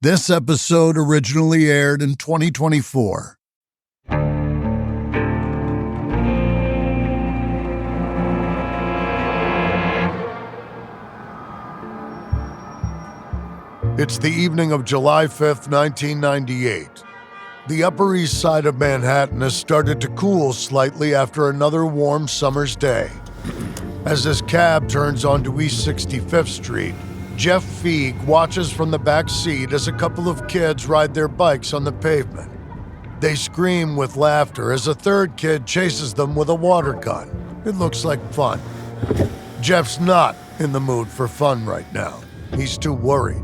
This episode originally aired in 2024. It's the evening of July 5th, 1998. The Upper East Side of Manhattan has started to cool slightly after another warm summer's day. As his cab turns onto East 65th Street, Jeff Feig watches from the back seat as a couple of kids ride their bikes on the pavement. They scream with laughter as a third kid chases them with a water gun. It looks like fun. Jeff's not in the mood for fun right now. He's too worried.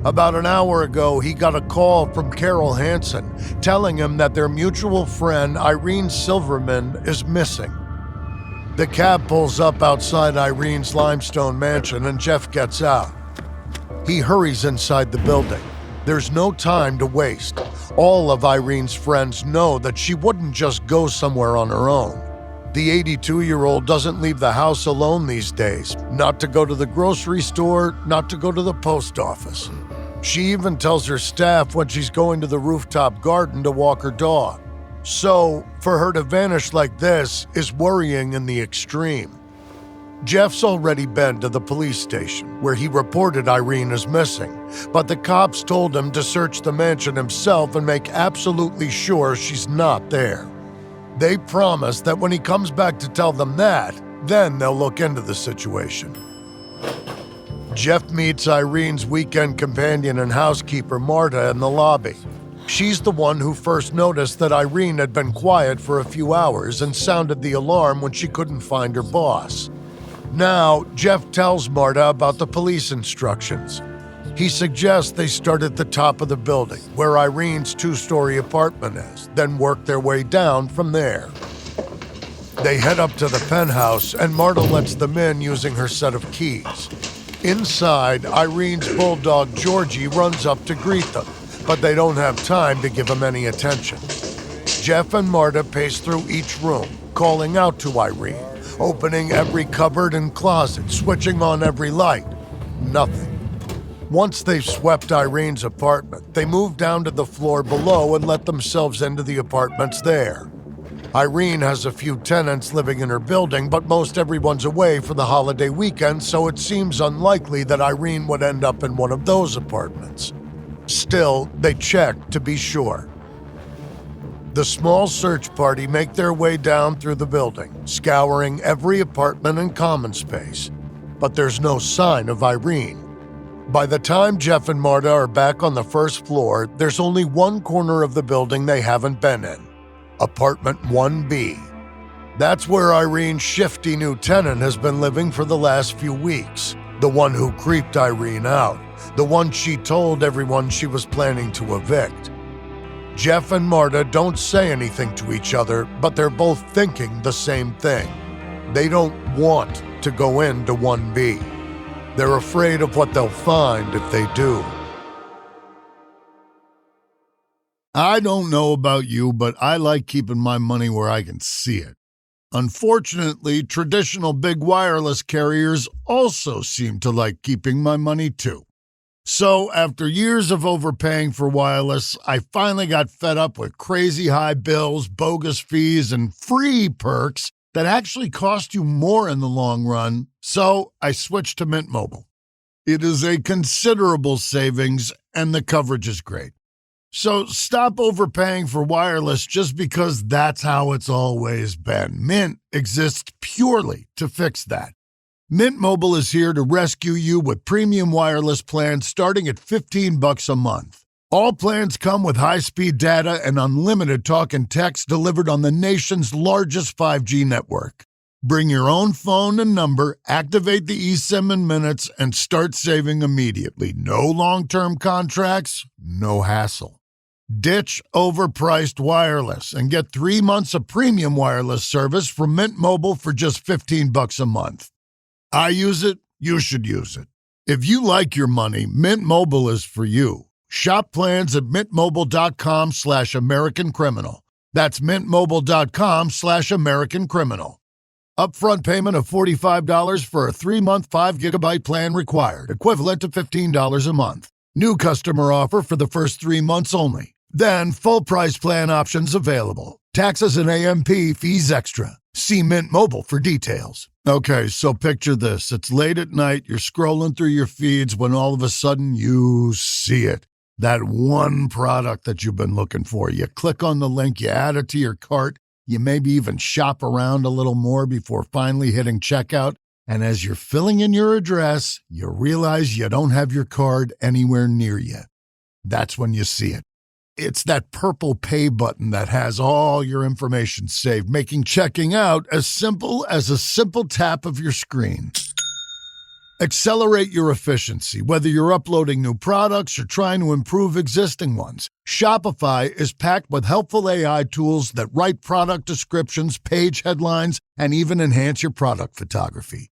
About an hour ago, he got a call from Carol Hansen telling him that their mutual friend Irene Silverman is missing. The cab pulls up outside Irene's limestone mansion and Jeff gets out. He hurries inside the building. There's no time to waste. All of Irene's friends know that she wouldn't just go somewhere on her own. The 82-year-old doesn't leave the house alone these days, not to go to the grocery store, not to go to the post office. She even tells her staff when she's going to the rooftop garden to walk her dog. So, for her to vanish like this is worrying in the extreme. Jeff's already been to the police station, where he reported Irene as missing, but the cops told him to search the mansion himself and make absolutely sure she's not there. They promise that when he comes back to tell them that, then they'll look into the situation. Jeff meets Irene's weekend companion and housekeeper, Marta, in the lobby. She's the one who first noticed that Irene had been quiet for a few hours and sounded the alarm when she couldn't find her boss. Now, Jeff tells Marta about the police instructions. He suggests they start at the top of the building, where Irene's two-story apartment is, then work their way down from there. They head up to the penthouse, and Marta lets them in using her set of keys. Inside, Irene's bulldog Georgie runs up to greet them, but they don't have time to give him any attention. Jeff and Marta pace through each room, calling out to Irene, opening every cupboard and closet, switching on every light. Nothing. Once they've swept Irene's apartment, they move down to the floor below and let themselves into the apartments there. Irene has a few tenants living in her building, but most everyone's away for the holiday weekend, so it seems unlikely that Irene would end up in one of those apartments. Still, they check to be sure. The small search party make their way down through the building, scouring every apartment and common space. But there's no sign of Irene. By the time Jeff and Marta are back on the first floor, there's only one corner of the building they haven't been in. Apartment 1B. That's where Irene's shifty new tenant has been living for the last few weeks. The one who creeped Irene out. The one she told everyone she was planning to evict. Jeff and Marta don't say anything to each other, but they're both thinking the same thing. They don't want to go into 1B. They're afraid of what they'll find if they do. I don't know about you, but I like keeping my money where I can see it. Unfortunately, traditional big wireless carriers also seem to like keeping my money too. So, after years of overpaying for wireless, I finally got fed up with crazy high bills, bogus fees, and free perks that actually cost you more in the long run, so I switched to Mint Mobile. It is a considerable savings, and the coverage is great. So stop overpaying for wireless just because that's how it's always been. Mint exists purely to fix that. Mint Mobile is here to rescue you with premium wireless plans starting at $15 a month. All plans come with high-speed data and unlimited talk and text delivered on the nation's largest 5G network. Bring your own phone and number, activate the eSIM in minutes, and start saving immediately. No long-term contracts, no hassle. Ditch overpriced wireless and get 3 months of premium wireless service from Mint Mobile for just $15 a month. I use it, you should use it. If you like your money, Mint Mobile is for you. Shop plans at mintmobile.com/AmericanCriminal. That's mintmobile.com/AmericanCriminal. Upfront payment of $45 for a 3-month 5 GB plan required, equivalent to $15 a month. New customer offer for the first 3 months only. Then full price plan options available. Taxes and AMP fees extra. See Mint Mobile for details. Okay, so picture this. It's late at night, you're scrolling through your feeds when all of a sudden you see it. That one product that you've been looking for. You click on the link, you add it to your cart, you maybe even shop around a little more before finally hitting checkout. And as you're filling in your address, you realize you don't have your card anywhere near you. That's when you see it. It's that purple pay button that has all your information saved, making checking out as simple as a simple tap of your screen. Accelerate your efficiency, whether you're uploading new products or trying to improve existing ones. Shopify is packed with helpful AI tools that write product descriptions, page headlines, and even enhance your product photography.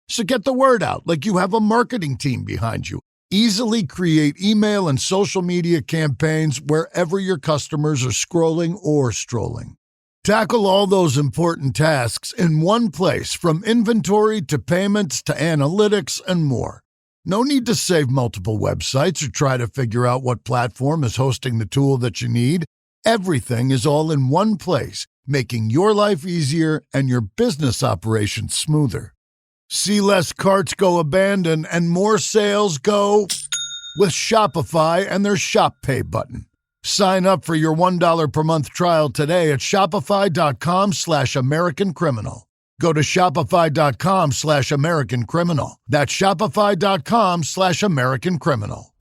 So get the word out like you have a marketing team behind you. Easily create email and social media campaigns wherever your customers are scrolling or strolling. Tackle all those important tasks in one place, from inventory to payments to analytics and more. No need to save multiple websites or try to figure out what platform is hosting the tool that you need. Everything is all in one place, making your life easier and your business operations smoother. See less carts go abandoned and more sales go with Shopify and their Shop Pay button. Sign up for your $1 per month trial today at shopify.com/American Criminal. Go to shopify.com/American Criminal. That's shopify.com/American Criminal.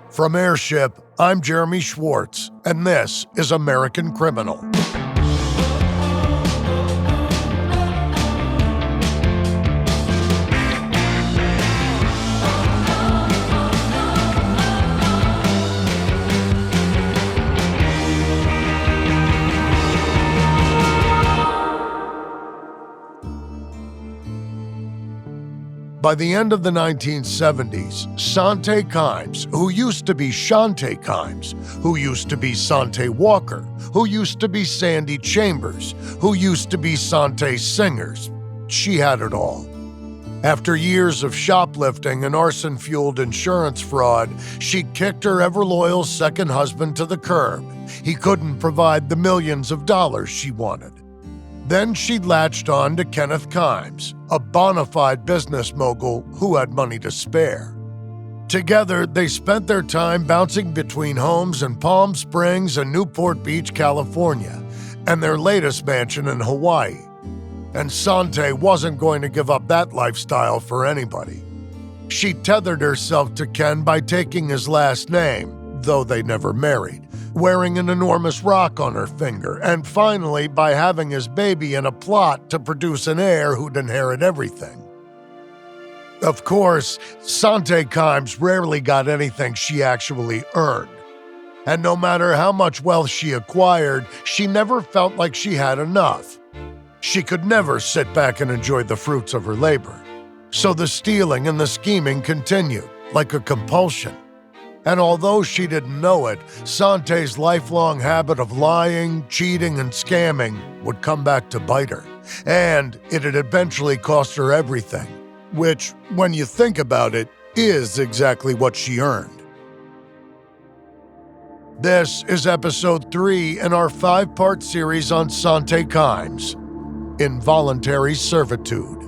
From Airship, I'm Jeremy Schwartz, and this is American Criminal. By the end of the 1970s, Sante Kimes, who used to be Sante Kimes, who used to be Sante Walker, who used to be Sandy Chambers, who used to be Sante Singers, she had it all. After years of shoplifting and arson-fueled insurance fraud, she kicked her ever-loyal second husband to the curb. He couldn't provide the millions of dollars she wanted. Then she latched on to Kenneth Kimes, a bona fide business mogul who had money to spare. Together, they spent their time bouncing between homes in Palm Springs and Newport Beach, California, and their latest mansion in Hawaii. And Sante wasn't going to give up that lifestyle for anybody. She tethered herself to Ken by taking his last name, though they never married, wearing an enormous rock on her finger, and finally by having his baby in a plot to produce an heir who'd inherit everything. Of course, Sante Kimes rarely got anything she actually earned. And no matter how much wealth she acquired, she never felt like she had enough. She could never sit back and enjoy the fruits of her labor. So the stealing and the scheming continued, like a compulsion. And although she didn't know it, Sante's lifelong habit of lying, cheating, and scamming would come back to bite her. And it had eventually cost her everything, which, when you think about it, is exactly what she earned. This is episode 3 in our 5-part series on Sante Kimes, Involuntary Servitude.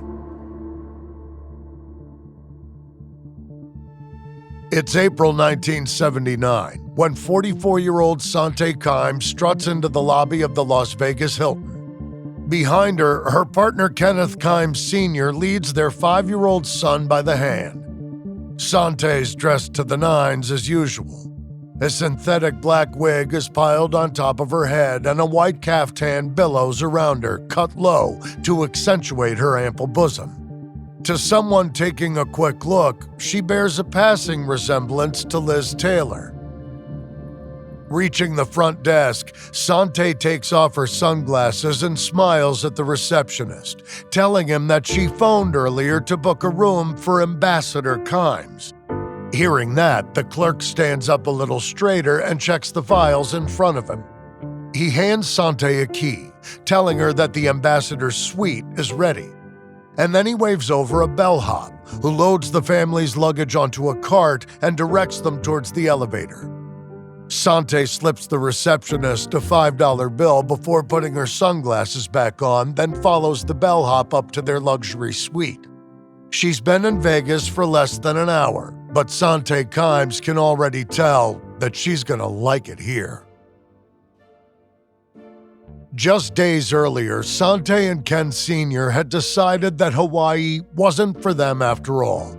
It's April 1979, when 44-year-old Sante Kimes struts into the lobby of the Las Vegas Hilton. Behind her, her partner Kenneth Kimes Sr. leads their 5-year-old son by the hand. Sante's dressed to the nines as usual. A synthetic black wig is piled on top of her head, and a white caftan billows around her, cut low to accentuate her ample bosom. To someone taking a quick look, she bears a passing resemblance to Liz Taylor. Reaching the front desk, Sante takes off her sunglasses and smiles at the receptionist, telling him that she phoned earlier to book a room for Ambassador Kimes. Hearing that, the clerk stands up a little straighter and checks the files in front of him. He hands Sante a key, telling her that the ambassador's suite is ready. And then he waves over a bellhop, who loads the family's luggage onto a cart and directs them towards the elevator. Sante slips the receptionist a $5 bill before putting her sunglasses back on, then follows the bellhop up to their luxury suite. She's been in Vegas for less than an hour, but Sante Kimes can already tell that she's gonna like it here. Just days earlier, Sante and Ken Sr. had decided that Hawaii wasn't for them after all.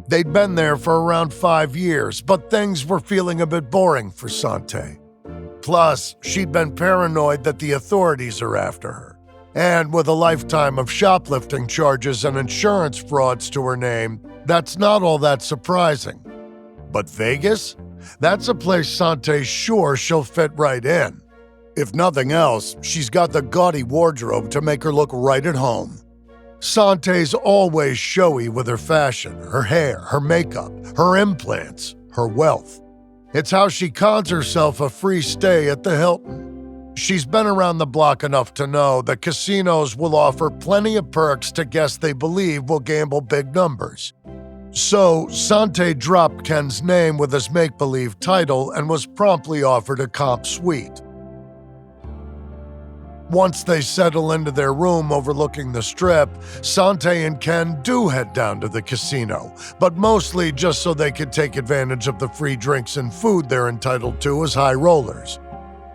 They'd been there for around 5 years, but things were feeling a bit boring for Sante. Plus, she'd been paranoid that the authorities are after her. And with a lifetime of shoplifting charges and insurance frauds to her name, that's not all that surprising. But Vegas? That's a place Sante's sure she'll fit right in. If nothing else, she's got the gaudy wardrobe to make her look right at home. Sante's always showy with her fashion, her hair, her makeup, her implants, her wealth. It's how she cons herself a free stay at the Hilton. She's been around the block enough to know that casinos will offer plenty of perks to guests they believe will gamble big numbers. So, Sante dropped Ken's name with his make-believe title and was promptly offered a comp suite. Once they settle into their room overlooking the strip, Sante and Ken do head down to the casino, but mostly just so they could take advantage of the free drinks and food they're entitled to as high rollers.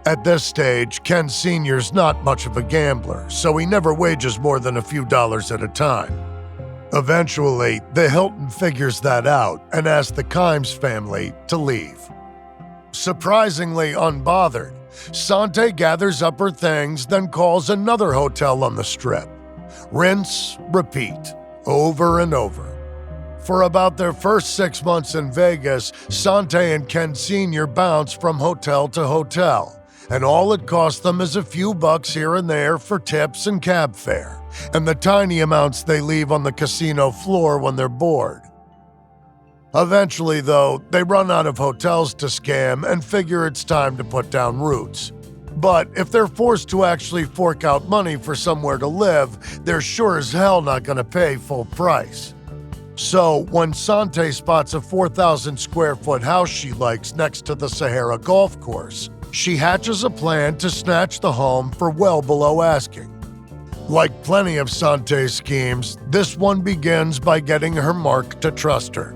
At this stage, Ken Sr.'s not much of a gambler, so he never wagers more than a few dollars at a time. Eventually, the Hilton figures that out and asks the Kimes family to leave. Surprisingly unbothered, Sante gathers up her things, then calls another hotel on the strip. Rinse, repeat, over and over. For about their first 6 months in Vegas, Sante and Ken Sr. bounce from hotel to hotel, and all it costs them is a few bucks here and there for tips and cab fare, and the tiny amounts they leave on the casino floor when they're bored. Eventually, though, they run out of hotels to scam and figure it's time to put down roots. But if they're forced to actually fork out money for somewhere to live, they're sure as hell not going to pay full price. So, when Sante spots a 4,000 square foot house she likes next to the Sahara golf course, she hatches a plan to snatch the home for well below asking. Like plenty of Sante's schemes, this one begins by getting her mark to trust her.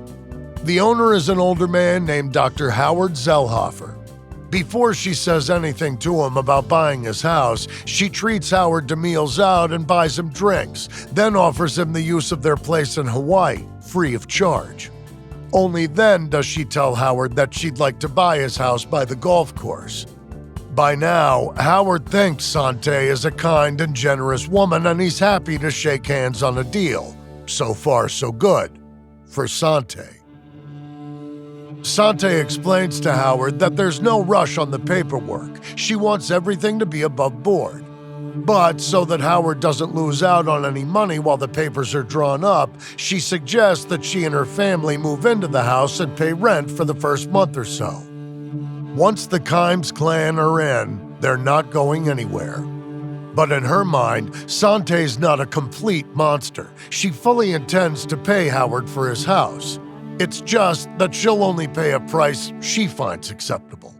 The owner is an older man named Dr. Howard Zellhofer. Before she says anything to him about buying his house, she treats Howard to meals out and buys him drinks, then offers him the use of their place in Hawaii, free of charge. Only then does she tell Howard that she'd like to buy his house by the golf course. By now, Howard thinks Sante is a kind and generous woman, and he's happy to shake hands on a deal. So far, so good. For Sante. Sante explains to Howard that there's no rush on the paperwork. She wants everything to be above board. But so that Howard doesn't lose out on any money while the papers are drawn up, she suggests that she and her family move into the house and pay rent for the first month or so. Once the Kimes clan are in, they're not going anywhere. But in her mind, Sante's not a complete monster. She fully intends to pay Howard for his house. It's just that she'll only pay a price she finds acceptable.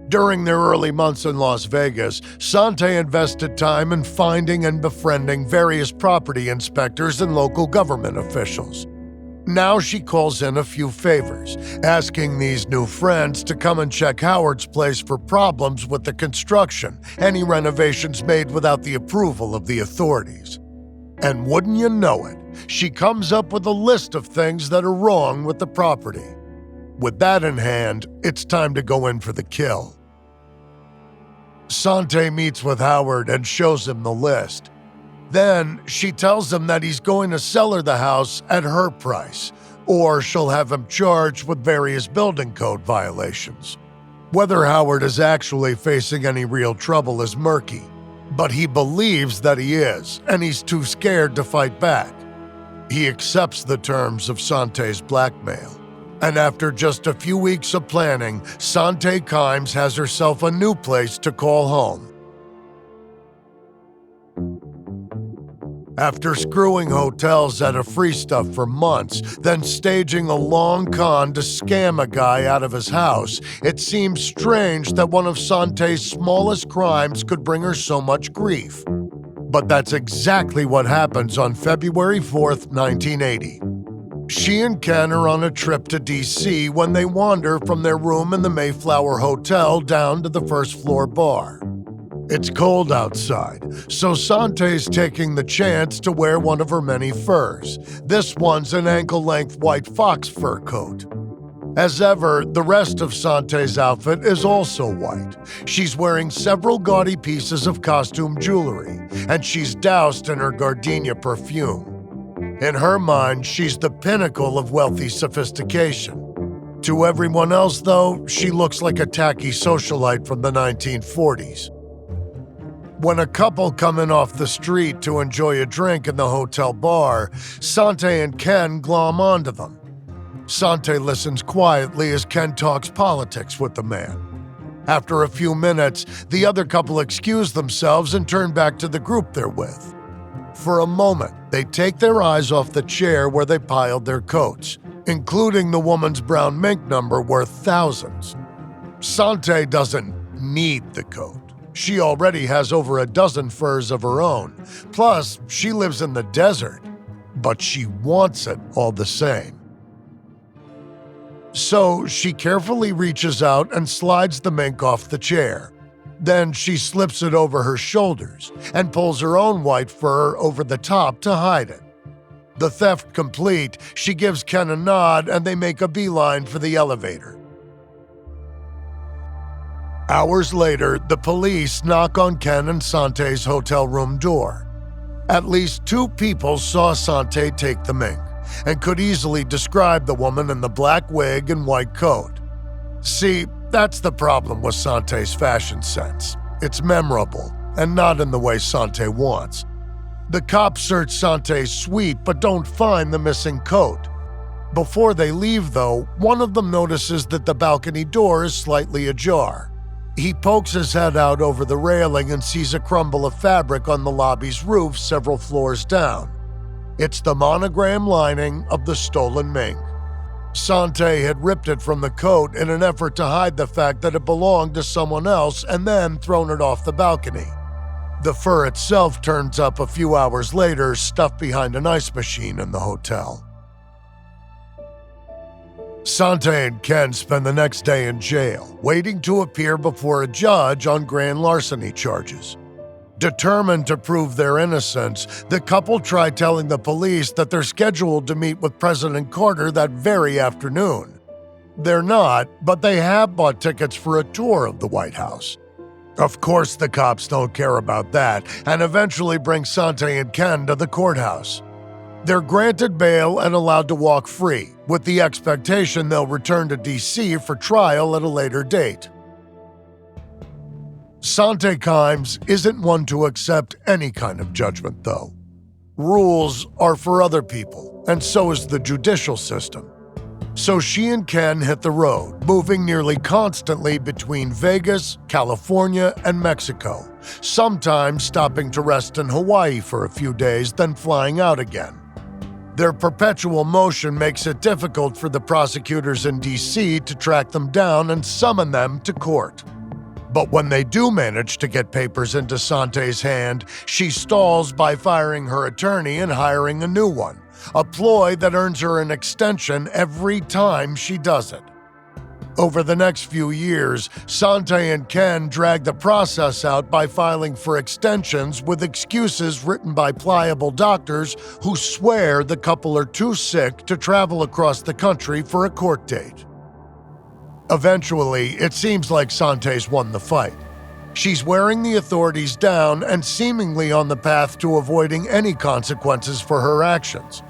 During their early months in Las Vegas, Sante invested time in finding and befriending various property inspectors and local government officials. Now she calls in a few favors, asking these new friends to come and check Howard's place for problems with the construction, any renovations made without the approval of the authorities. And wouldn't you know it, she comes up with a list of things that are wrong with the property. With that in hand, it's time to go in for the kill. Sante meets with Howard and shows him the list. Then she tells him that he's going to sell her the house at her price, or she'll have him charged with various building code violations. Whether Howard is actually facing any real trouble is murky, but he believes that he is, and he's too scared to fight back. He accepts the terms of Sante's blackmail. And after just a few weeks of planning, Sante Kimes has herself a new place to call home. After screwing hotels out of free stuff for months, then staging a long con to scam a guy out of his house, it seems strange that one of Sante's smallest crimes could bring her so much grief. But that's exactly what happens on February 4th, 1980. She and Ken are on a trip to D.C. when they wander from their room in the Mayflower Hotel down to the first-floor bar. It's cold outside, so Sante's taking the chance to wear one of her many furs. This one's an ankle-length white fox fur coat. As ever, the rest of Sante's outfit is also white. She's wearing several gaudy pieces of costume jewelry, and she's doused in her gardenia perfume. In her mind, she's the pinnacle of wealthy sophistication. To everyone else, though, she looks like a tacky socialite from the 1940s. When a couple come in off the street to enjoy a drink in the hotel bar, Sante and Ken glom onto them. Sante listens quietly as Ken talks politics with the man. After a few minutes, the other couple excuse themselves and turn back to the group they're with. For a moment, they take their eyes off the chair where they piled their coats, including the woman's brown mink number worth thousands. Sante doesn't need the coat. She already has over a dozen furs of her own. Plus, she lives in the desert. But she wants it all the same. So she carefully reaches out and slides the mink off the chair. Then she slips it over her shoulders and pulls her own white fur over the top to hide it. The theft complete, she gives Ken a nod and they make a beeline for the elevator. Hours later, the police knock on Ken and Sante's hotel room door. At least 2 people saw Sante take the mink and could easily describe the woman in the black wig and white coat. See, that's the problem with Sante's fashion sense. It's memorable, and not in the way Sante wants. The cops search Sante's suite but don't find the missing coat. Before they leave, though, one of them notices that the balcony door is slightly ajar. He pokes his head out over the railing and sees a crumble of fabric on the lobby's roof several floors down. It's the monogram lining of the stolen mink. Sante had ripped it from the coat in an effort to hide the fact that it belonged to someone else and then thrown it off the balcony. The fur itself turns up a few hours later, stuffed behind an ice machine in the hotel. Sante and Ken spend the next day in jail, waiting to appear before a judge on grand larceny charges. Determined to prove their innocence, the couple try telling the police that they're scheduled to meet with President Carter that very afternoon. They're not, but they have bought tickets for a tour of the White House. Of course, the cops don't care about that and eventually bring Sante and Ken to the courthouse. They're granted bail and allowed to walk free, with the expectation they'll return to D.C. for trial at a later date. Sante Kimes isn't one to accept any kind of judgment, though. Rules are for other people, and so is the judicial system. So she and Ken hit the road, moving nearly constantly between Vegas, California, and Mexico, sometimes stopping to rest in Hawaii for a few days, then flying out again. Their perpetual motion makes it difficult for the prosecutors in D.C. to track them down and summon them to court. But when they do manage to get papers into Sante's hand, she stalls by firing her attorney and hiring a new one, a ploy that earns her an extension every time she does it. Over the next few years, Sante and Ken drag the process out by filing for extensions with excuses written by pliable doctors who swear the couple are too sick to travel across the country for a court date. Eventually, it seems like Sante's won the fight. She's wearing the authorities down and seemingly on the path to avoiding any consequences for her actions.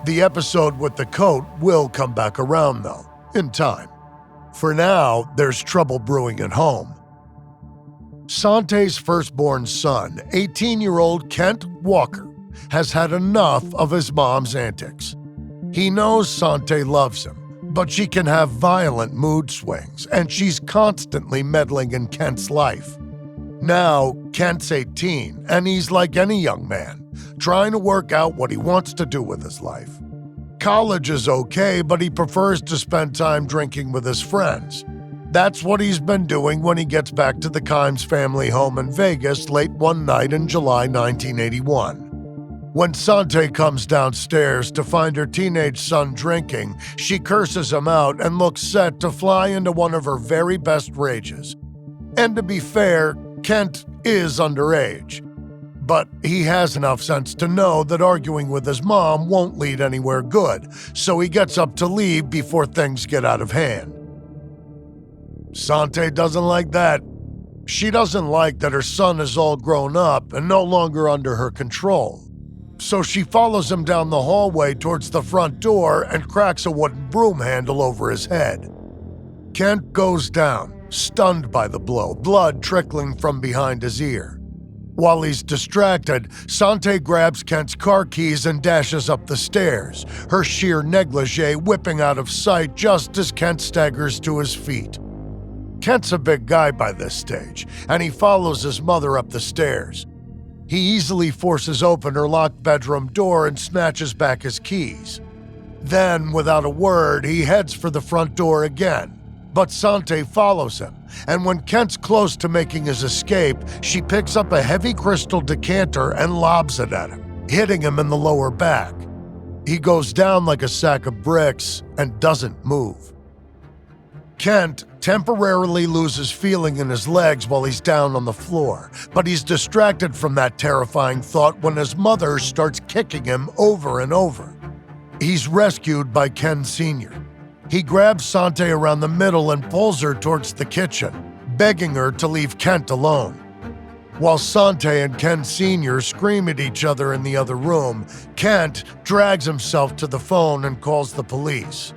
The episode with the coat will come back around, though, in time. For now, there's trouble brewing at home. Sante's firstborn son, 18-year-old Kent Walker, has had enough of his mom's antics. He knows Sante loves him, but she can have violent mood swings, and she's constantly meddling in Kent's life. Now, Kent's 18, and he's like any young man, trying to work out what he wants to do with his life. College is okay, but he prefers to spend time drinking with his friends. That's what he's been doing when he gets back to the Kimes family home in Vegas late one night in July 1981. When Sante comes downstairs to find her teenage son drinking, she curses him out and looks set to fly into one of her very best rages. And to be fair, Kent is underage. But he has enough sense to know that arguing with his mom won't lead anywhere good, so he gets up to leave before things get out of hand. Sante doesn't like that. She doesn't like that her son is all grown up and no longer under her control. So she follows him down the hallway towards the front door and cracks a wooden broom handle over his head. Kent goes down, stunned by the blow, blood trickling from behind his ear. While he's distracted, Sante grabs Kent's car keys and dashes up the stairs, her sheer negligee whipping out of sight just as Kent staggers to his feet. Kent's a big guy by this stage, and he follows his mother up the stairs. He easily forces open her locked bedroom door and snatches back his keys. Then, without a word, he heads for the front door again. But Sante follows him, and when Kent's close to making his escape, she picks up a heavy crystal decanter and lobs it at him, hitting him in the lower back. He goes down like a sack of bricks and doesn't move. Kent temporarily loses feeling in his legs while he's down on the floor, but he's distracted from that terrifying thought when his mother starts kicking him over and over. He's rescued by Ken Sr. He grabs Sante around the middle and pulls her towards the kitchen, begging her to leave Kent alone. While Sante and Ken Sr. scream at each other in the other room, Kent drags himself to the phone and calls the police.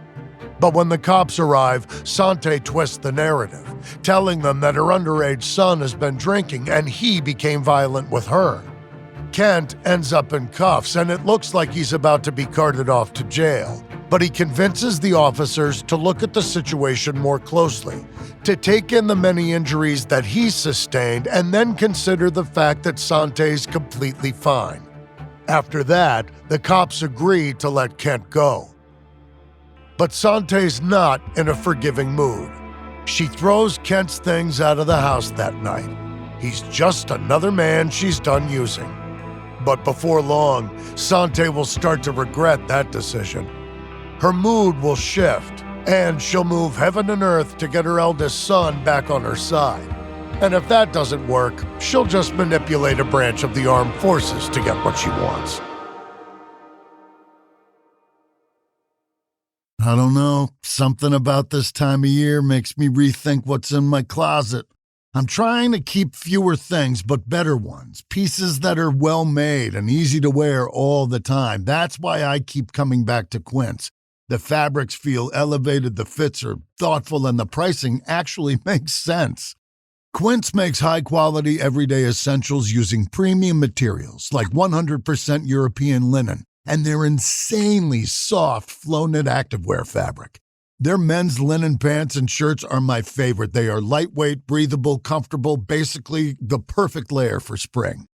But when the cops arrive, Sante twists the narrative, telling them that her underage son has been drinking and he became violent with her. Kent ends up in cuffs and it looks like he's about to be carted off to jail, but he convinces the officers to look at the situation more closely, to take in the many injuries that he's sustained and then consider the fact that Sante's completely fine. After that, the cops agree to let Kent go. But Sante's not in a forgiving mood. She throws Kent's things out of the house that night. He's just another man she's done using. But before long, Sante will start to regret that decision. Her mood will shift, and she'll move heaven and earth to get her eldest son back on her side. And if that doesn't work, she'll just manipulate a branch of the armed forces to get what she wants. I don't know, something about this time of year makes me rethink what's in my closet. I'm trying to keep fewer things, but better ones, pieces that are well made and easy to wear all the time. That's why I keep coming back to Quince. The fabrics feel elevated, the fits are thoughtful, and the pricing actually makes sense. Quince makes high-quality, everyday essentials using premium materials like 100% European linen, and their insanely soft flow-knit activewear fabric. Their men's linen pants and shirts are my favorite. They are lightweight, breathable, comfortable, basically the perfect layer for spring.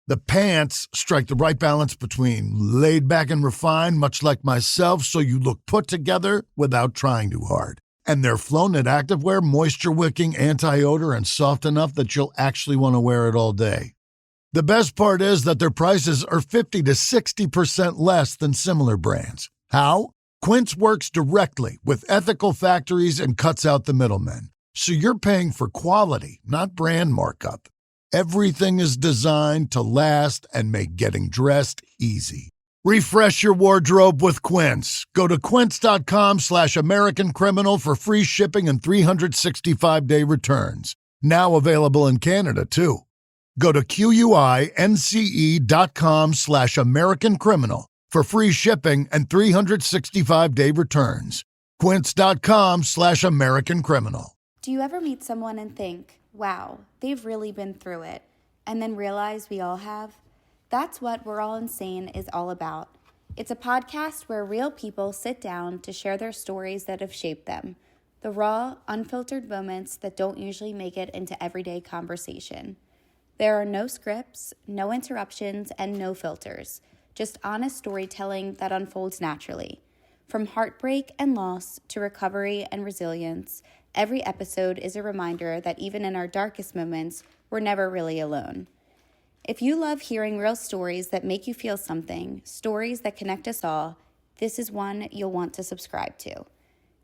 The pants strike the right balance between laid back and refined, much like myself, so you look put together without trying too hard. And their flow-knit activewear, moisture-wicking, anti-odor, and soft enough that you'll actually want to wear it all day. The best part is that their prices are 50 to 60% less than similar brands. How? Quince works directly with ethical factories and cuts out the middlemen. So you're paying for quality, not brand markup. Everything is designed to last and make getting dressed easy. Refresh your wardrobe with Quince. Go to quince.com/American Criminal for free shipping and 365-day returns. Now available in Canada, too. Go to QUINCE.com/American Criminal for free shipping and 365-day returns. Quince.com/American Criminal. Do you ever meet someone and think, wow, they've really been through it, and then realize we all have? That's what We're All Insane is all about. It's a podcast where real people sit down to share their stories that have shaped them, the raw, unfiltered moments that don't usually make it into everyday conversation. There are no scripts, no interruptions, and no filters, just honest storytelling that unfolds naturally. From heartbreak and loss to recovery and resilience, every episode is a reminder that even in our darkest moments, we're never really alone. If you love hearing real stories that make you feel something, stories that connect us all, this is one you'll want to subscribe to.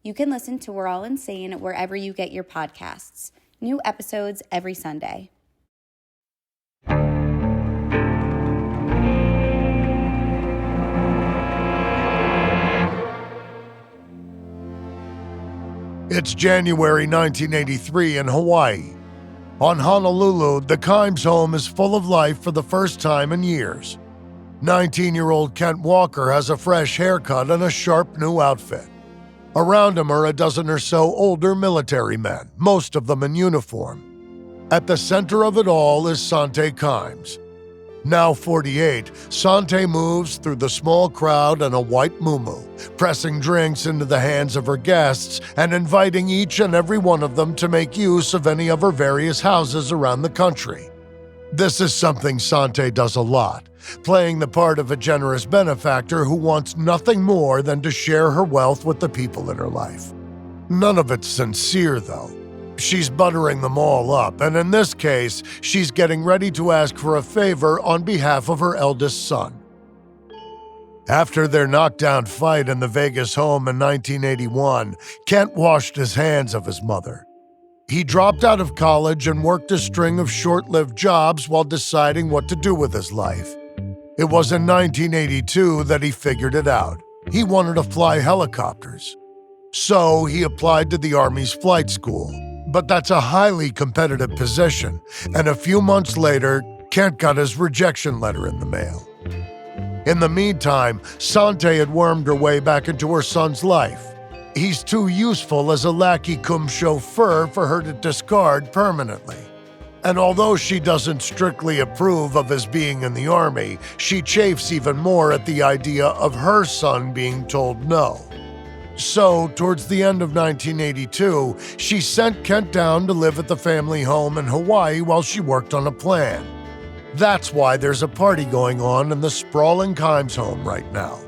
You can listen to We're All Insane wherever you get your podcasts. New episodes every Sunday. It's January 1983 in Hawaii. On Honolulu, the Kimes home is full of life for the first time in years. 19-year-old Kent Walker has a fresh haircut and a sharp new outfit. Around him are a dozen or so older military men, most of them in uniform. At the center of it all is Sante Kimes. Now 48, Sante moves through the small crowd in a white muumuu, pressing drinks into the hands of her guests and inviting each and every one of them to make use of any of her various houses around the country. This is something Sante does a lot, playing the part of a generous benefactor who wants nothing more than to share her wealth with the people in her life. None of it's sincere, though. She's buttering them all up, and in this case, she's getting ready to ask for a favor on behalf of her eldest son. After their knockdown fight in the Vegas home in 1981, Kent washed his hands of his mother. He dropped out of college and worked a string of short-lived jobs while deciding what to do with his life. It was in 1982 that he figured it out. He wanted to fly helicopters. So he applied to the Army's flight school. But that's a highly competitive position, and a few months later, Kent got his rejection letter in the mail. In the meantime, Sante had wormed her way back into her son's life. He's too useful as a lackey cum chauffeur for her to discard permanently. And although she doesn't strictly approve of his being in the Army, she chafes even more at the idea of her son being told no. So, towards the end of 1982, she sent Kent down to live at the family home in Hawaii while she worked on a plan. That's why there's a party going on in the sprawling Kimes home right now.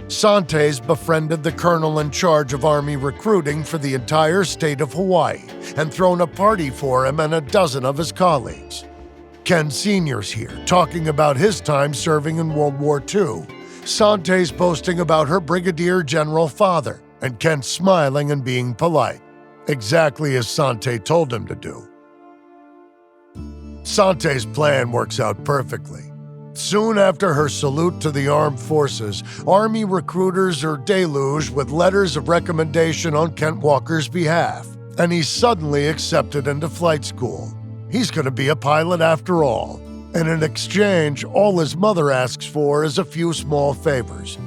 Sante's befriended the colonel in charge of Army recruiting for the entire state of Hawaii and thrown a party for him and a dozen of his colleagues. Ken Sr.'s here, talking about his time serving in World War II. Sante's boasting about her brigadier general father, and Kent's smiling and being polite, exactly as Sante told him to do. Sante's plan works out perfectly. Soon after her salute to the armed forces, Army recruiters are deluged with letters of recommendation on Kent Walker's behalf, and he's suddenly accepted into flight school. He's going to be a pilot after all. And in exchange, all his mother asks for is a few small favors.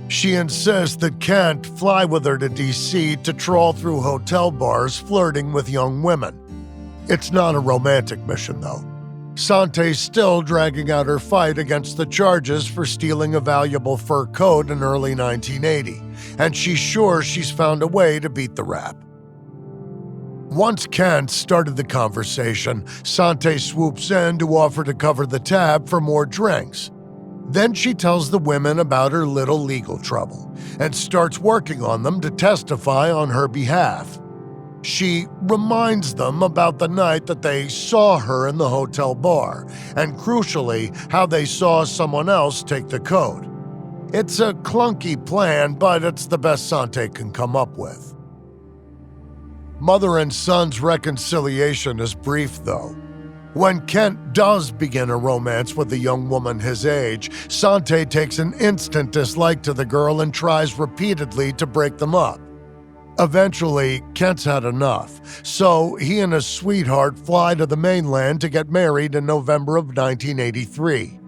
She insists that Kent fly with her to D.C. to trawl through hotel bars flirting with young women. It's not a romantic mission, though. Sante's still dragging out her fight against the charges for stealing a valuable fur coat in early 1980, and she's sure she's found a way to beat the rap. Once Kent started the conversation, Sante swoops in to offer to cover the tab for more drinks. Then she tells the women about her little legal trouble and starts working on them to testify on her behalf. She reminds them about the night that they saw her in the hotel bar, and crucially, how they saw someone else take the coat. It's a clunky plan, but it's the best Sante can come up with. Mother and son's reconciliation is brief, though. When Kent does begin a romance with a young woman his age, Sante takes an instant dislike to the girl and tries repeatedly to break them up. Eventually, Kent's had enough, so he and his sweetheart fly to the mainland to get married in November of 1983.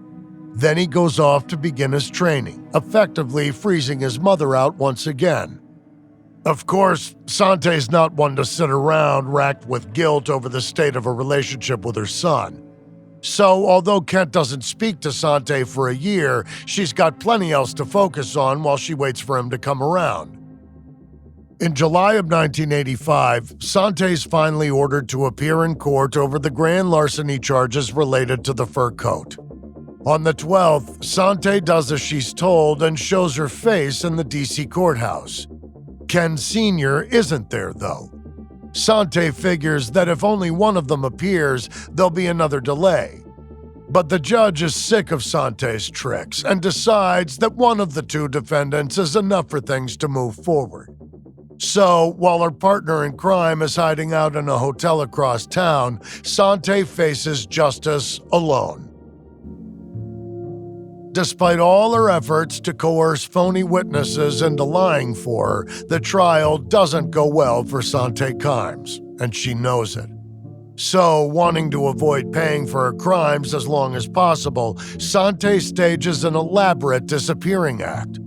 Then he goes off to begin his training, effectively freezing his mother out once again. Of course, Sante's not one to sit around racked with guilt over the state of her relationship with her son. So, although Kent doesn't speak to Sante for a year, she's got plenty else to focus on while she waits for him to come around. In July of 1985, Sante is finally ordered to appear in court over the grand larceny charges related to the fur coat. On the 12th, Sante does as she's told and shows her face in the D.C. courthouse. Ken Sr. isn't there, though. Sante figures that if only one of them appears, there'll be another delay. But the judge is sick of Sante's tricks and decides that one of the two defendants is enough for things to move forward. So, while her partner in crime is hiding out in a hotel across town, Sante faces justice alone. Despite all her efforts to coerce phony witnesses into lying for her, the trial doesn't go well for Sante Kimes, and she knows it. So, wanting to avoid paying for her crimes as long as possible, Sante stages an elaborate disappearing act.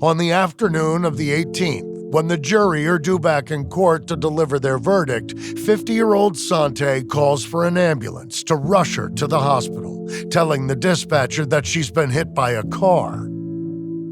On the afternoon of the 18th, when the jury are due back in court to deliver their verdict, 50-year-old Sante calls for an ambulance to rush her to the hospital, telling the dispatcher that she's been hit by a car.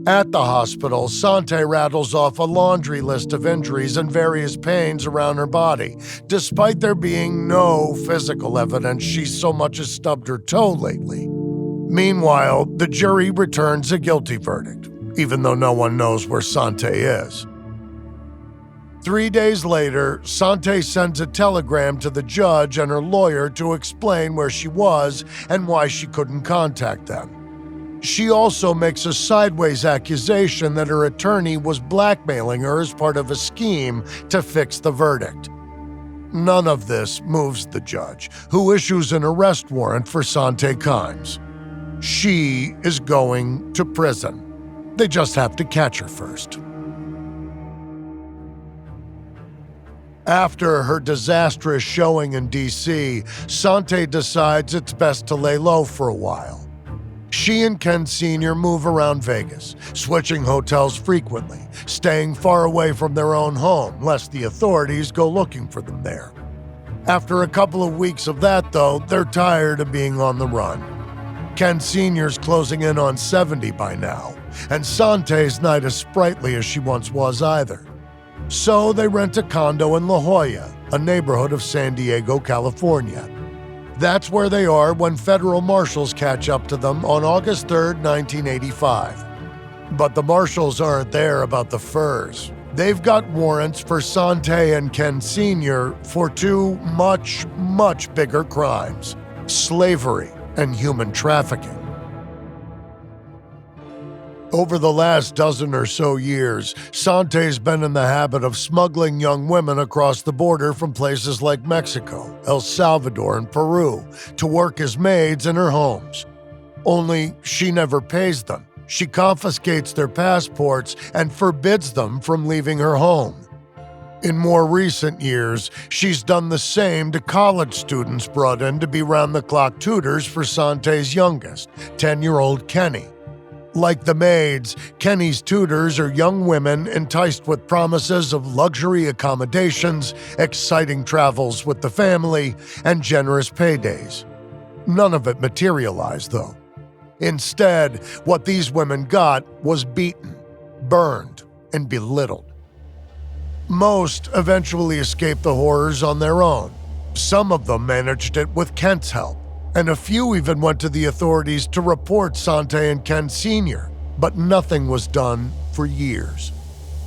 At the hospital, Sante rattles off a laundry list of injuries and various pains around her body, despite there being no physical evidence she's so much as stubbed her toe lately. Meanwhile, the jury returns a guilty verdict, even though no one knows where Sante is. 3 days later, Sante sends a telegram to the judge and her lawyer to explain where she was and why she couldn't contact them. She also makes a sideways accusation that her attorney was blackmailing her as part of a scheme to fix the verdict. None of this moves the judge, who issues an arrest warrant for Sante Kimes. She is going to prison. They just have to catch her first. After her disastrous showing in D.C., Sante decides it's best to lay low for a while. She and Ken Sr. move around Vegas, switching hotels frequently, staying far away from their own home, lest the authorities go looking for them there. After a couple of weeks of that, though, they're tired of being on the run. Ken Sr.'s closing in on 70 by now, and Sante's not as sprightly as she once was either. So they rent a condo in La Jolla, a neighborhood of San Diego, California. That's where they are when federal marshals catch up to them on August 3, 1985. But the marshals aren't there about the furs. They've got warrants for Sante and Ken Sr. for two much, much bigger crimes: slavery and human trafficking. Over the last dozen or so years, Sante's been in the habit of smuggling young women across the border from places like Mexico, El Salvador, and Peru to work as maids in her homes. Only she never pays them. She confiscates their passports and forbids them from leaving her home. In more recent years, she's done the same to college students brought in to be round-the-clock tutors for Sante's youngest, 10-year-old Kenny. Like the maids, Kenny's tutors are young women enticed with promises of luxury accommodations, exciting travels with the family, and generous paydays. None of it materialized, though. Instead, what these women got was beaten, burned, and belittled. Most eventually escaped the horrors on their own. Some of them managed it with Kent's help, and a few even went to the authorities to report Sante and Ken Sr., but nothing was done for years.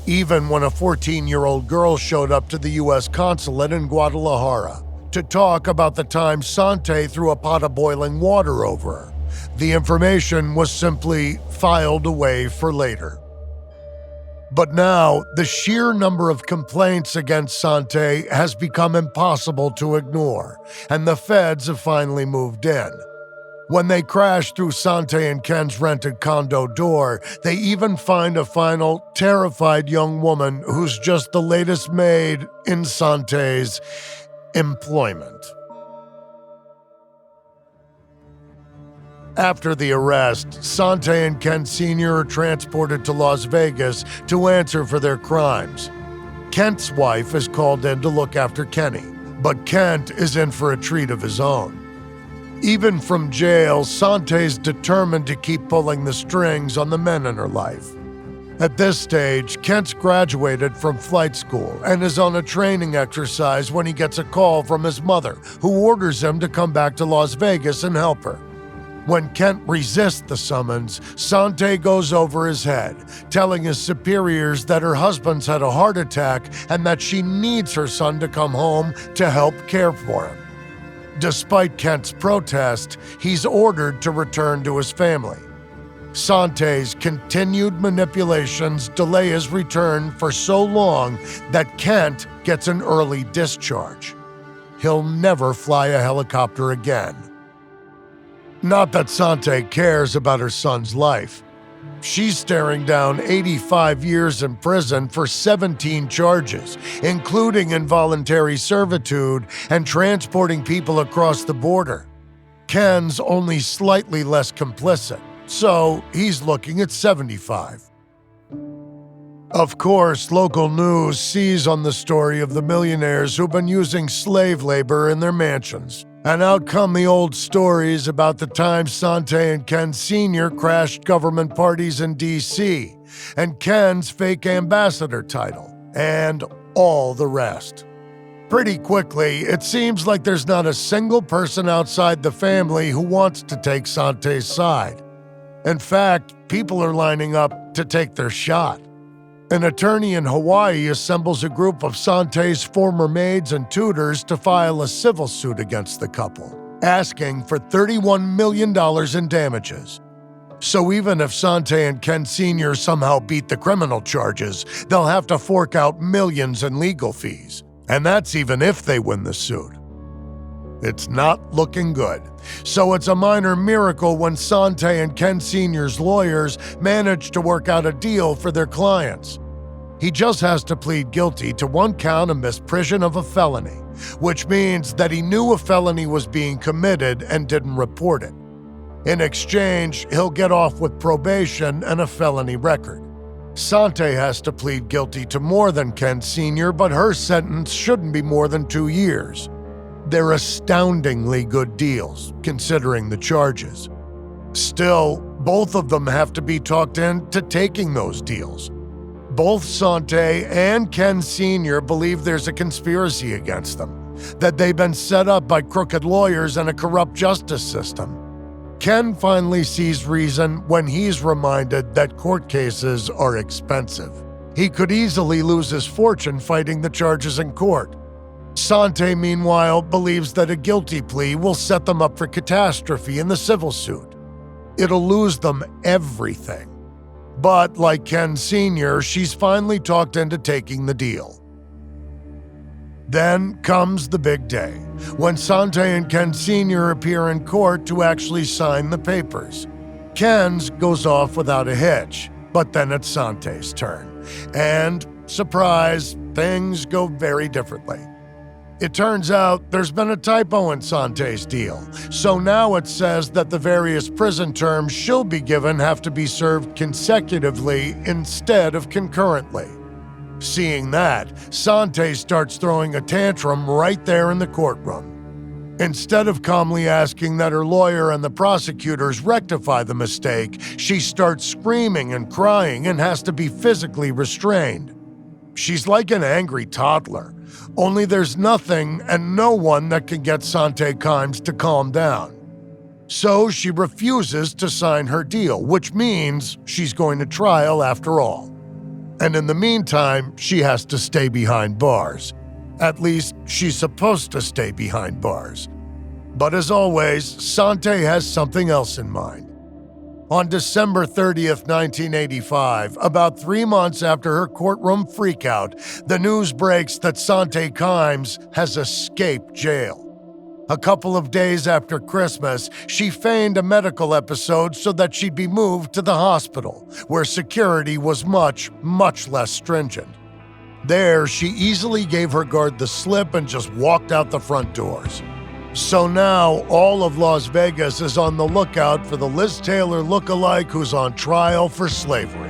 Even when a 14-year-old girl showed up to the U.S. consulate in Guadalajara to talk about the time Sante threw a pot of boiling water over her, the information was simply filed away for later. But now, the sheer number of complaints against Sante has become impossible to ignore, and the feds have finally moved in. When they crash through Sante and Ken's rented condo door, they even find a final, terrified young woman who's just the latest maid in Sante's employment. After the arrest, Sante and Ken Sr. are transported to Las Vegas to answer for their crimes. Kent's wife is called in to look after Kenny, but Kent is in for a treat of his own. Even from jail, Sante's determined to keep pulling the strings on the men in her life. At this stage, Kent's graduated from flight school and is on a training exercise when he gets a call from his mother, who orders him to come back to Las Vegas and help her. When Kent resists the summons, Sante goes over his head, telling his superiors that her husband's had a heart attack and that she needs her son to come home to help care for him. Despite Kent's protest, he's ordered to return to his family. Sante's continued manipulations delay his return for so long that Kent gets an early discharge. He'll never fly a helicopter again. Not that Sante cares about her son's life. She's staring down 85 years in prison for 17 charges, including involuntary servitude and transporting people across the border. Ken's only slightly less complicit, so he's looking at 75. Of course, local news seizes on the story of the millionaires who've been using slave labor in their mansions. And out come the old stories about the time Sante and Ken Sr. crashed government parties in D.C., and Ken's fake ambassador title, and all the rest. Pretty quickly, it seems like there's not a single person outside the family who wants to take Sante's side. In fact, people are lining up to take their shot. An attorney in Hawaii assembles a group of Sante's former maids and tutors to file a civil suit against the couple, asking for $31 million in damages. So even if Sante and Ken Sr. somehow beat the criminal charges, they'll have to fork out millions in legal fees. And that's even if they win the suit. It's not looking good. So it's a minor miracle when Sante and Ken Sr.'s lawyers manage to work out a deal for their clients. He just has to plead guilty to one count of misprision of a felony, which means that he knew a felony was being committed and didn't report it. In exchange, he'll get off with probation and a felony record. Sante has to plead guilty to more than Ken Sr., but her sentence shouldn't be more than 2 years. They're astoundingly good deals, considering the charges. Still, both of them have to be talked into taking those deals. Both Sante and Ken Sr. believe there's a conspiracy against them, that they've been set up by crooked lawyers and a corrupt justice system. Ken finally sees reason when he's reminded that court cases are expensive. He could easily lose his fortune fighting the charges in court. Sante, meanwhile, believes that a guilty plea will set them up for catastrophe in the civil suit. It'll lose them everything. But like Ken Sr., she's finally talked into taking the deal. Then comes the big day, when Sante and Ken Sr. appear in court to actually sign the papers. Ken's goes off without a hitch, but then it's Sante's turn. And, surprise, things go very differently. It turns out there's been a typo in Sante's deal, so now it says that the various prison terms she'll be given have to be served consecutively instead of concurrently. Seeing that, Sante starts throwing a tantrum right there in the courtroom. Instead of calmly asking that her lawyer and the prosecutors rectify the mistake, she starts screaming and crying and has to be physically restrained. She's like an angry toddler, only there's nothing and no one that can get Sante Kimes to calm down. So she refuses to sign her deal, which means she's going to trial after all. And in the meantime, she has to stay behind bars. At least, she's supposed to stay behind bars. But as always, Sante has something else in mind. On December 30th, 1985, about 3 months after her courtroom freakout, the news breaks that Sante Kimes has escaped jail. A couple of days after Christmas, she feigned a medical episode so that she'd be moved to the hospital, where security was much, much less stringent. There, she easily gave her guard the slip and just walked out the front doors. So now, all of Las Vegas is on the lookout for the Liz Taylor lookalike who's on trial for slavery.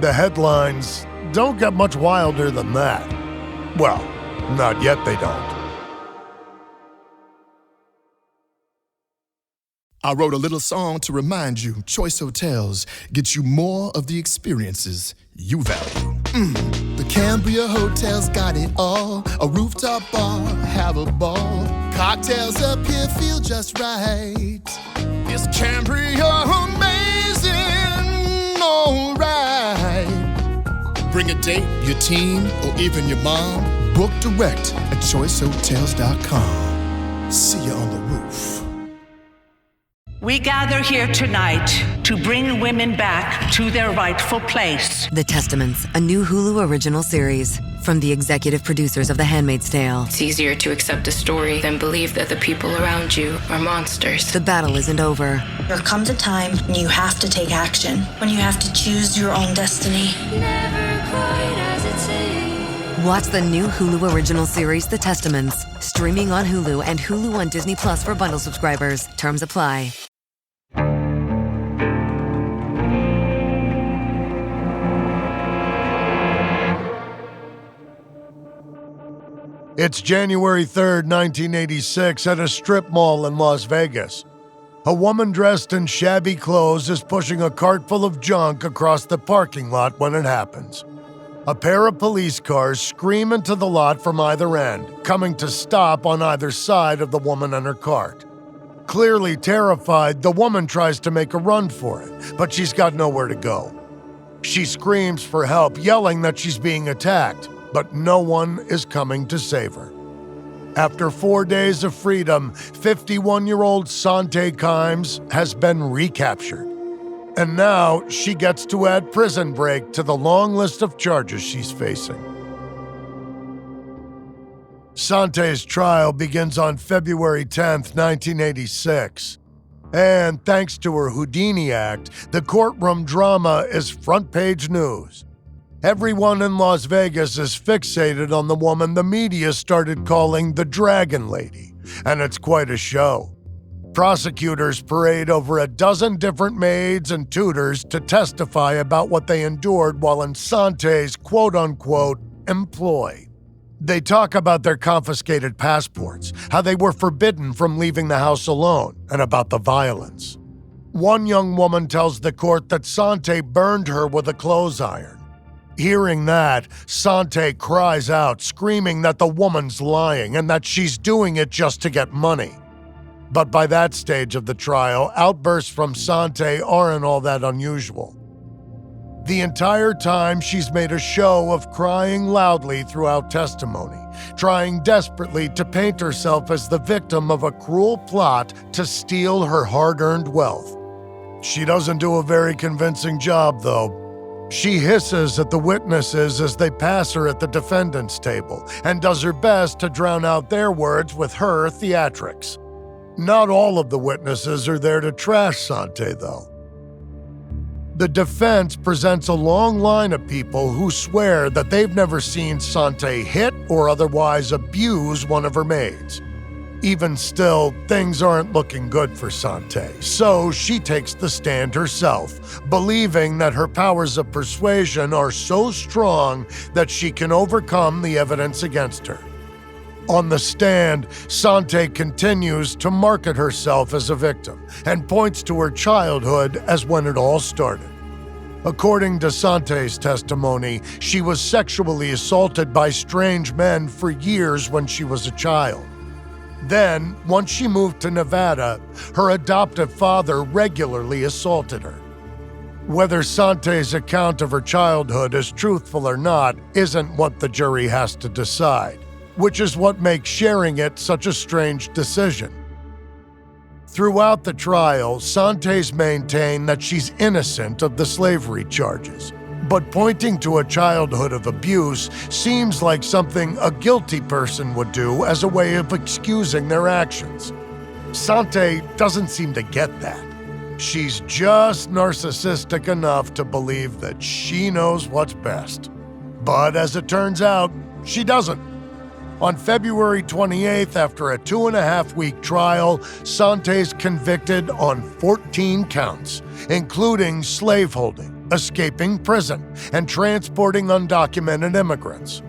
The headlines don't get much wilder than that. Well, not yet they don't. I wrote a little song to remind you, Choice Hotels get you more of the experiences you value. The Cambria Hotel's got it all. A rooftop bar, have a ball. Cocktails up here feel just right. Is Cambria amazing? Alright. Bring a date, your team, or even your mom. Book direct at choicehotels.com. See you on the roof. We gather here tonight to bring women back to their rightful place. The Testaments, a new Hulu original series from the executive producers of The Handmaid's Tale. It's easier to accept a story than believe that the people around you are monsters. The battle isn't over. There comes a time when you have to take action, when you have to choose your own destiny. Never quite as it seems. Watch the new Hulu original series, The Testaments, streaming on Hulu and Hulu on Disney Plus for bundle subscribers. Terms apply. It's January 3rd, 1986, at a strip mall in Las Vegas. A woman dressed in shabby clothes is pushing a cart full of junk across the parking lot when it happens. A pair of police cars scream into the lot from either end, coming to stop on either side of the woman and her cart. Clearly terrified, the woman tries to make a run for it, but she's got nowhere to go. She screams for help, yelling that she's being attacked, but no one is coming to save her. After 4 days of freedom, 51-year-old Sante Kimes has been recaptured. And now she gets to add prison break to the long list of charges she's facing. Sante's trial begins on February 10th, 1986. And thanks to her Houdini act, the courtroom drama is front-page news. Everyone in Las Vegas is fixated on the woman the media started calling the Dragon Lady, and it's quite a show. Prosecutors parade over a dozen different maids and tutors to testify about what they endured while in Sante's quote-unquote employ. They talk about their confiscated passports, how they were forbidden from leaving the house alone, and about the violence. One young woman tells the court that Sante burned her with a clothes iron. Hearing that, Sante cries out, screaming that the woman's lying and that she's doing it just to get money. But by that stage of the trial, outbursts from Sante aren't all that unusual. The entire time, she's made a show of crying loudly throughout testimony, trying desperately to paint herself as the victim of a cruel plot to steal her hard-earned wealth. She doesn't do a very convincing job, though. She hisses at the witnesses as they pass her at the defendant's table and does her best to drown out their words with her theatrics. Not all of the witnesses are there to trash Sante, though. The defense presents a long line of people who swear that they've never seen Sante hit or otherwise abuse one of her maids. Even still, things aren't looking good for Sante, so she takes the stand herself, believing that her powers of persuasion are so strong that she can overcome the evidence against her. On the stand, Sante continues to market herself as a victim and points to her childhood as when it all started. According to Sante's testimony, she was sexually assaulted by strange men for years when she was a child. Then, once she moved to Nevada, her adoptive father regularly assaulted her. Whether Sante's account of her childhood is truthful or not isn't what the jury has to decide, which is what makes sharing it such a strange decision. Throughout the trial, Sante's maintain that she's innocent of the slavery charges, but pointing to a childhood of abuse seems like something a guilty person would do as a way of excusing their actions. Sante doesn't seem to get that. She's just narcissistic enough to believe that she knows what's best. But as it turns out, she doesn't. On February 28th, after a 2.5-week trial, Sante's convicted on 14 counts, including slaveholding, escaping prison, and transporting undocumented immigrants.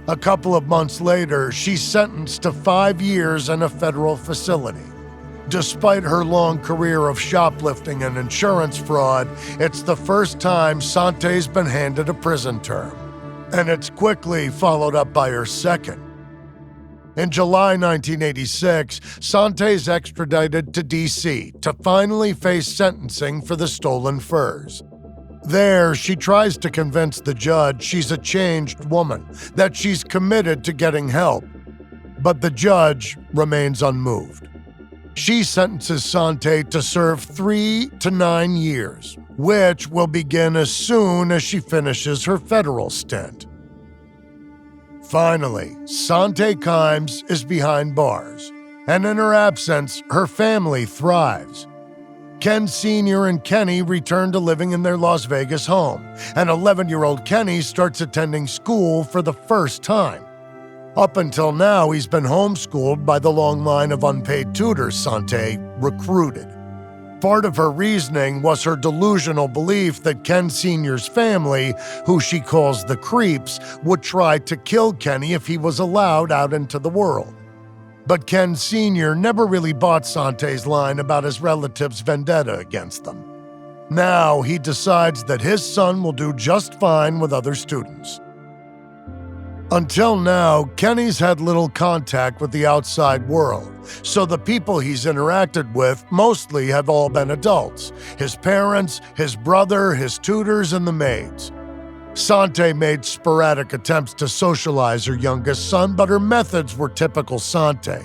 A couple of months later, she's sentenced to 5 years in a federal facility. Despite her long career of shoplifting and insurance fraud, it's the first time Sante's been handed a prison term, and it's quickly followed up by her second. In July 1986, Sante's extradited to D.C. to finally face sentencing for the stolen furs. There, she tries to convince the judge she's a changed woman, that she's committed to getting help. But the judge remains unmoved. She sentences Sante to serve 3 to 9 years, which will begin as soon as she finishes her federal stint. Finally, Sante Kimes is behind bars, and in her absence, her family thrives. Ken Sr. and Kenny return to living in their Las Vegas home, and 11-year-old Kenny starts attending school for the first time. Up until now, he's been homeschooled by the long line of unpaid tutors Sante recruited. Part of her reasoning was her delusional belief that Ken Sr.'s family, who she calls the Creeps, would try to kill Kenny if he was allowed out into the world. But Ken Sr. never really bought Sante's line about his relatives' vendetta against them. Now he decides that his son will do just fine with other students. Until now, Kenny's had little contact with the outside world, so the people he's interacted with mostly have all been adults: his parents, his brother, his tutors, and the maids. Sante made sporadic attempts to socialize her youngest son, but her methods were typical Sante.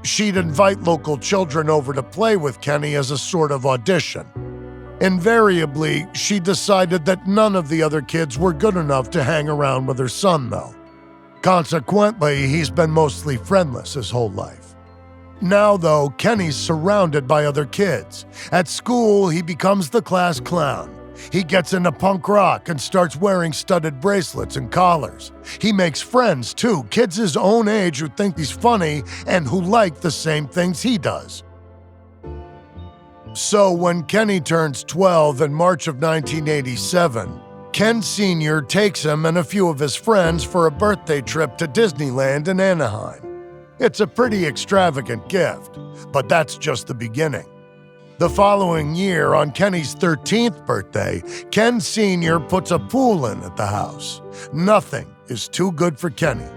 She'd invite local children over to play with Kenny as a sort of audition. Invariably, she decided that none of the other kids were good enough to hang around with her son, though. Consequently, he's been mostly friendless his whole life. Now, though, Kenny's surrounded by other kids. At school, he becomes the class clown. He gets into punk rock and starts wearing studded bracelets and collars. He makes friends, too, kids his own age who think he's funny and who like the same things he does. So when Kenny turns 12 in March of 1987, Ken Sr. takes him and a few of his friends for a birthday trip to Disneyland in Anaheim. It's a pretty extravagant gift, but that's just the beginning. The following year, on Kenny's 13th birthday, Ken Sr. puts a pool in at the house. Nothing is too good for Kenny.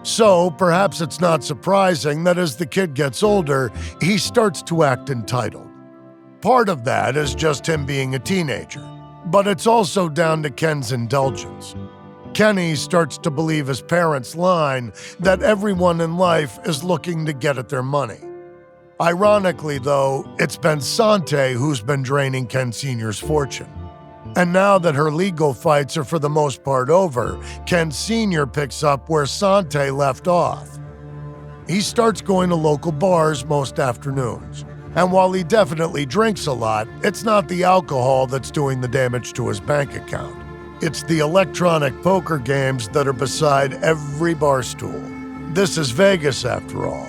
So perhaps it's not surprising that as the kid gets older, he starts to act entitled. Part of that is just him being a teenager, but it's also down to Ken's indulgence. Kenny starts to believe his parents' line that everyone in life is looking to get at their money. Ironically, though, it's been Sante who's been draining Ken Sr.'s fortune. And now that her legal fights are for the most part over, Ken Sr. picks up where Sante left off. He starts going to local bars most afternoons. And while he definitely drinks a lot, it's not the alcohol that's doing the damage to his bank account. It's the electronic poker games that are beside every bar stool. This is Vegas, after all.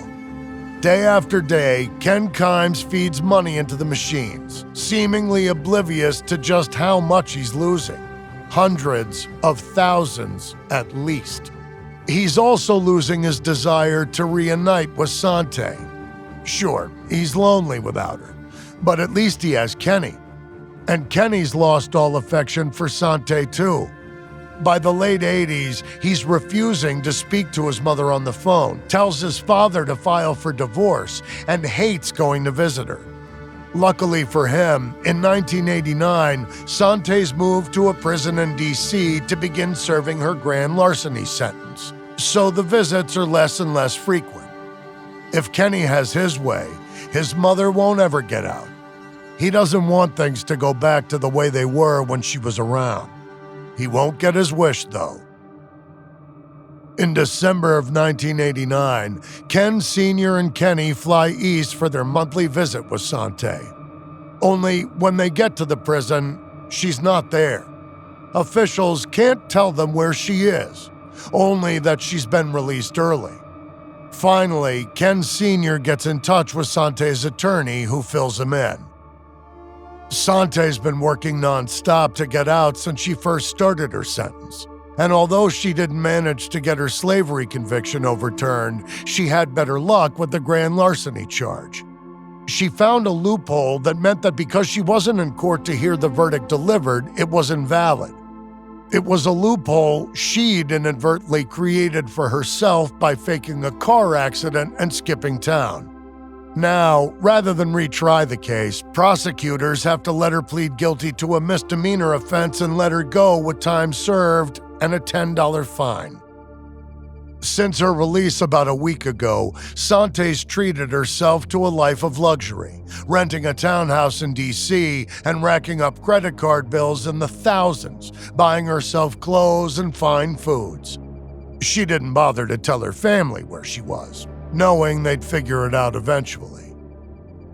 Day after day, Ken Kimes feeds money into the machines, seemingly oblivious to just how much he's losing. Hundreds of thousands, at least. He's also losing his desire to reunite with Sante. Sure, he's lonely without her, but at least he has Kenny. And Kenny's lost all affection for Sante, too. By the late 80s, he's refusing to speak to his mother on the phone, tells his father to file for divorce, and hates going to visit her. Luckily for him, in 1989, Sante's moved to a prison in D.C. to begin serving her grand larceny sentence, so the visits are less and less frequent. If Kenny has his way, his mother won't ever get out. He doesn't want things to go back to the way they were when she was around. He won't get his wish, though. In December of 1989, Ken Sr. and Kenny fly east for their monthly visit with Sante. Only when they get to the prison, she's not there. Officials can't tell them where she is, only that she's been released early. Finally, Ken Sr. gets in touch with Sante's attorney, who fills him in. Sante's been working nonstop to get out since she first started her sentence. And although she didn't manage to get her slavery conviction overturned, she had better luck with the grand larceny charge. She found a loophole that meant that because she wasn't in court to hear the verdict delivered, it was invalid. It was a loophole she'd inadvertently created for herself by faking a car accident and skipping town. Now, rather than retry the case, prosecutors have to let her plead guilty to a misdemeanor offense and let her go with time served and a $10 fine. Since her release about a week ago, Sante's treated herself to a life of luxury, renting a townhouse in D.C. and racking up credit card bills in the thousands, buying herself clothes and fine foods. She didn't bother to tell her family where she was, knowing they'd figure it out eventually.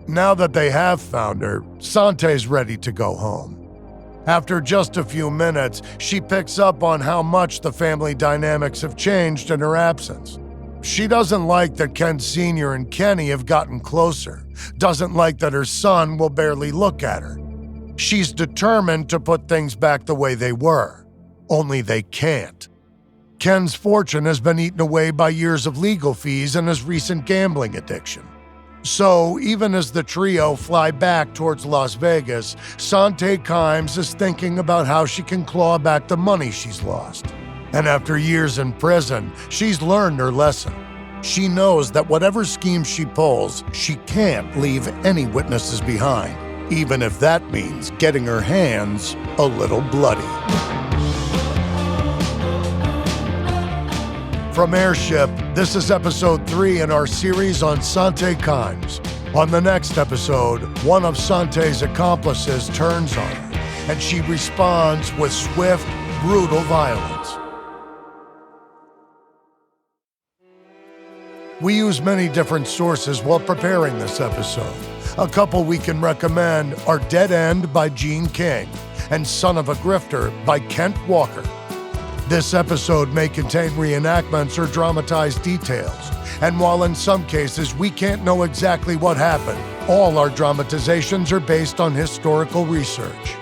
Now that they have found her, Sante's ready to go home. After just a few minutes, she picks up on how much the family dynamics have changed in her absence. She doesn't like that Ken Sr. and Kenny have gotten closer, doesn't like that her son will barely look at her. She's determined to put things back the way they were, only they can't. Ken's fortune has been eaten away by years of legal fees and his recent gambling addiction. So, even as the trio fly back towards Las Vegas, Sante Kimes is thinking about how she can claw back the money she's lost. And after years in prison, she's learned her lesson. She knows that whatever scheme she pulls, she can't leave any witnesses behind, even if that means getting her hands a little bloody. From Airship, this is episode 3 in our series on Sante Kimes. On the next episode, one of Sante's accomplices turns on her, and she responds with swift, brutal violence. We use many different sources while preparing this episode. A couple we can recommend are Dead End by Gene King and Son of a Grifter by Kent Walker. This episode may contain reenactments or dramatized details, and while in some cases we can't know exactly what happened, all our dramatizations are based on historical research.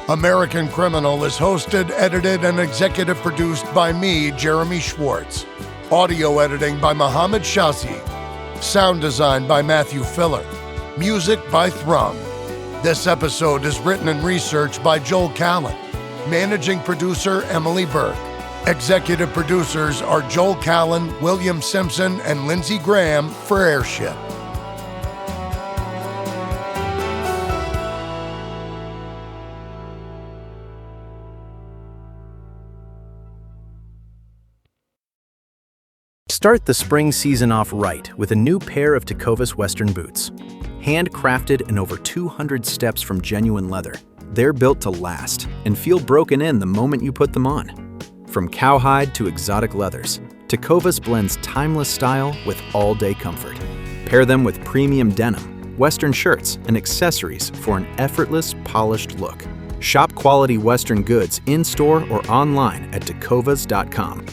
American Criminal is hosted, edited, and executive produced by me, Jeremy Schwartz. Audio editing by Mohammed Shazi. Sound design by Matthew Filler. Music by Thrum. This episode is written and researched by Joel Callan. Managing producer Emily Burke. Executive producers are Joel Callan, William Simpson, and Lindsey Graham for Airship. Start the spring season off right with a new pair of Tecovas Western boots. Handcrafted and over 200 steps from genuine leather, they're built to last and feel broken in the moment you put them on. From cowhide to exotic leathers, Tecovas blends timeless style with all-day comfort. Pair them with premium denim, Western shirts, and accessories for an effortless, polished look. Shop quality Western goods in-store or online at tecovas.com.